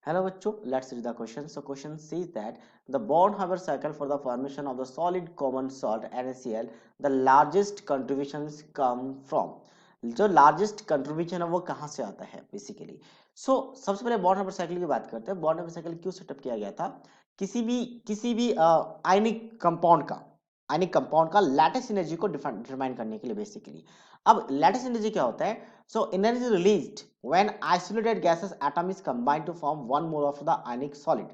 Hello bachcho, let's read the question. So question says that the Born-Haber cycle for the formation of the solid common salt NaCl, the largest contributions come from. जो largest contribution है वो कहाँ से आता है basically. सो सबसे पहले born हाबर cycle की बात करते हैं. बॉर्न हाबर साइकिल क्यों सेटअप किया गया था? किसी भी आयनिक कंपाउंड का लैटिस एनर्जी को डिटरमाइन करने के लिए बेसिकली. अब लैटिस एनर्जी क्या होता है? So energy released when isolated gases atom is combined to form one mole of the ionic solid.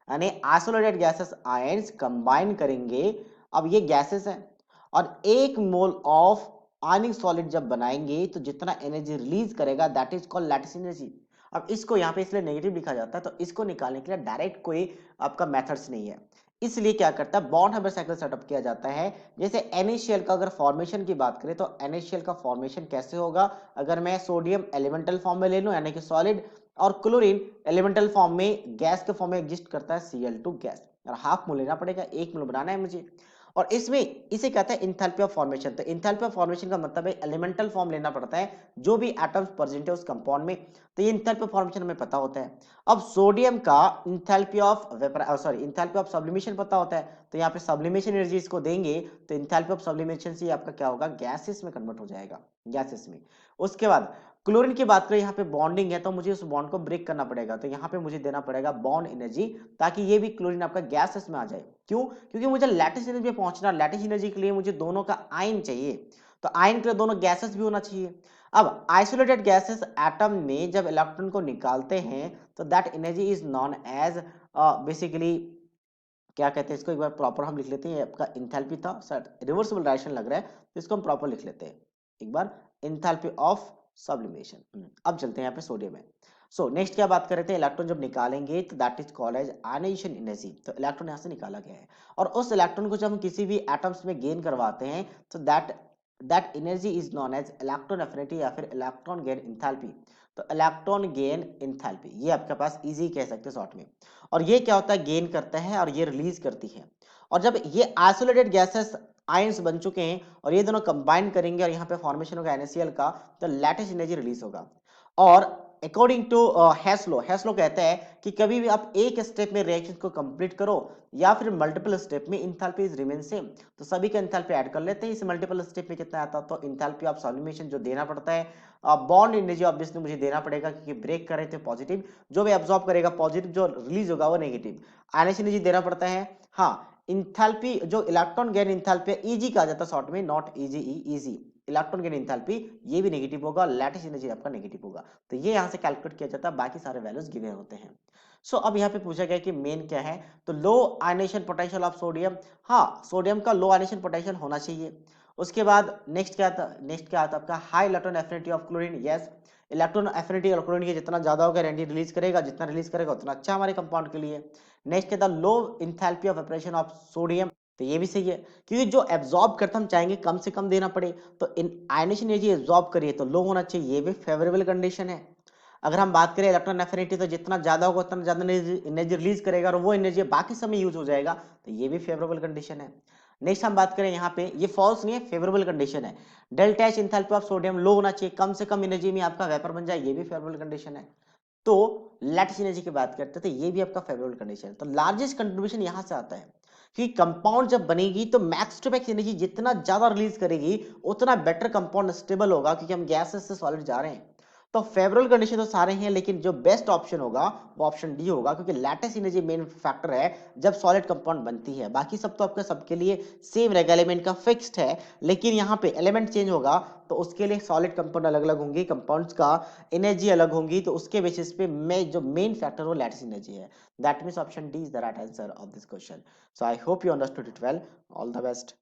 यानी isolated gases ions combine करेंगे. अब ये gases हैं और एक मोल ऑफ ionic solid जब बनाएंगे तो जितना एनर्जी रिलीज करेगा that is called lattice energy. अब इसको यहाँ पे इसलिए नेगेटिव लिखा जाता है, तो इसको निकालने के लिए डायरेक्ट कोई आपका मेथड्स नहीं है. इसलिए क्या करता है, बॉन्ड हाबर साइकिल सेटअप किया जाता है. जैसे NaCl का अगर फॉर्मेशन की बात करें तो NaCl का फॉर्मेशन कैसे होगा? अगर मैं सोडियम एलिमेंटल फॉर्म में ले लूं यानी कि सॉलिड, और क्लोरीन एलिमेंटल फॉर्म में गैस के फॉर्म में एग्जिस्ट करता है Cl2 गैस, और हाफ मोल लेना पड़ेगा, एक मोल बनाना है मुझे. और इसमें इसे कहते हैं इंथैल्पी ऑफ फॉर्मेशन. तो इंथैल्पी ऑफ फॉर्मेशन का मतलब है एलिमेंटल फॉर्म लेना पड़ता है जो भी एटम्स प्रेजेंट है उस कंपाउंड में. तो ये इंथैल्पी ऑफ फॉर्मेशन हमें पता होता है. अब सोडियम का enthalpy of enthalpy of sublimation पता होता है, तो यहाँ पे सब्लिमेशन एनर्जी इसको देंगे तो इंथैल्पी ऑफ सब्लिमेशन से आपका क्या होगा, गैसेस में कन्वर्ट हो जाएगा, गैसेस में. उसके बाद क्लोरीन की बात करें, यहाँ पे बॉन्डिंग है तो मुझे उस बॉन्ड को ब्रेक करना पड़ेगा, तो यहाँ पे मुझे देना पड़ेगा बॉन्ड एनर्जी ताकि ये भी क्लोरीन आपका गैसेस में आ जाए. क्यों? क्योंकि मुझे लैटिस एनर्जी पे पहुंचना, लैटिस एनर्जी के लिए मुझे दोनों का आयन चाहिए, तो आयन के लिए दोनों गैसेस भी होना चाहिए. अब आइसोलेटेड गैसेस एटम में जब इलेक्ट्रॉन को निकालते हैं तो that energy is known as basically क्या कहते हैं इसको, एक बार प्रॉपर हम लिख लेते हैं. आपका इंथैल्पी था, शायद रिवर्सिबल डायरेक्शन लग रहा है तो इसको हम प्रॉपर लिख लेते हैं एक बार, इंथैल्पी ऑफ सब्लिमेशन. अब चलते हैं यहाँ पे सोडियम में. सो नेक्स्ट क्या बात कर रहे थे, इलेक्ट्रॉन जब निकालेंगे तो that is called as ionisation energy. तो इलेक्ट्रॉन यहाँ से निकाला गया है और उस इलेक्ट्रॉन को जब हम किसी भी एटम्स में गेन करवाते हैं तो that energy is known as electron affinity या फिर इलेक्ट्रॉन गेन इंथैल्पी. तो इलेक्ट्रॉन गेन इंथैल्पी ये आपके पास इजी कह सकते हैं शॉर्ट में. और ये क्या होता है, गेन करता है और ये रिलीज करती है. और जब ये आइसोलेटेड गैसेस आयंस बन चुके हैं और ये दोनों कंबाइन करेंगे और यहाँ पे फॉर्मेशन होगा NaCl का, तो लैटिस एनर्जी रिलीज होगा. और अकॉर्डिंग टू हेस्लो कहता है कि कभी भी आप एक स्टेप में रिएक्शन को कंप्लीट करो या फिर मल्टीपल स्टेप में, इंथैल्पी इज रिमेन सेम. तो सभी का इंथैल्पी ऐड कर लेते हैं. इस मल्टीपल स्टेप में कितना आता है, तो इंथैल्पी ऑफ सब्लिमेशन जो देना पड़ता है, बॉन्ड एनर्जी ऑब्वियसली मुझे देना पड़ेगा क्योंकि ब्रेक कर रहे थे पॉजिटिव, जो भी एब्जॉर्ब करेगा पॉजिटिव, जो रिलीज होगा वो नेगेटिव. आयनेशन एनर्जी देना पड़ता है. हाँ, इंथैल्पी जो इलेक्ट्रॉन गेन इंथैल्पी ईजी कहा जाता है शॉर्ट में, not easy, easy. Electron gain enthalpy ये भी नेगेटिव होगा, लैटिस एनर्जी आपका नेगेटिव होगा. तो ये यहाँ से कैलकुलेट किया जाता है, बाकी सारे वैल्यूज गिवन होते हैं. सो अब यहाँ पे पूछा गया कि मेन क्या है, तो लो आयनेशन पोटेंशियल ऑफ सोडियम. हाँ, सोडियम का लो आयनेशन पोटेंशियल होना चाहिए. उसके बाद नेक्स्ट क्या आता आपका, high electron affinity of chlorine. Yes, electron affinity chlorine की जितना ज्यादा होगा एनर्जी रिलीज करेगा, जितना रिलीज करेगा उतना अच्छा हमारे कंपाउंड के लिए. नेक्स्ट क्या था, low enthalpy of operation of sodium. तो ये भी सही है क्योंकि जो एब्जॉर्ब करता हम चाहेंगे कम से कम देना पड़े, तो इन आयनेशन एनर्जी एब्जॉर्ब करिए तो लो होना चाहिए, ये भी फेवरेबल कंडीशन है. अगर हम बात करें इलेक्ट्रॉन एफिनिटी, तो जितना ज्यादा होगा उतना ज्यादा एनर्जी रिलीज करेगा और वो एनर्जी बाकी समय यूज हो जाएगा, तो ये भी फेवरेबल कंडीशन है. नेक्स्ट हम बात करें यहाँ पे, ये फॉल्स नहीं है, फेवरेबल कंडीशन है. Delta H enthalpy of sodium low होना चाहिए, कम से कम एनर्जी में आपका वेपर बन जाए, ये भी फेवरेबल कंडीशन है. तो लैटिस एनर्जी की बात करते हैं तो ये भी आपका फेवरेबल कंडीशन है. तो लार्जेस्ट कंट्रीब्यूशन यहां से आता है कि कंपाउंड जब बनेगी तो मैक्स टू मैक्स एनर्जी जितना ज्यादा रिलीज करेगी उतना बेटर कंपाउंड स्टेबल होगा, क्योंकि हम गैसेस से सॉलिड जा रहे हैं. तो फेवरेबल कंडीशन तो सारे हैं, लेकिन जो बेस्ट ऑप्शन होगा वो ऑप्शन डी होगा, क्योंकि लैटिस एनर्जी मेन फैक्टर है जब सॉलिड कंपाउंड बनती है. बाकी सब तो आपका सबके लिए सेम रहेगा, एलिमेंट का फिक्स्ड है, लेकिन यहाँ पे एलिमेंट चेंज होगा तो उसके लिए सॉलिड कंपाउंड अलग अलग होंगे, कंपाउंड्स का एनर्जी अलग होंगी, तो उसके बेसिस पे मैं जो मेन फैक्टर वो लैटिस एनर्जी है. That means option D is the right answer of this question. So I hope you understood it well. All the best.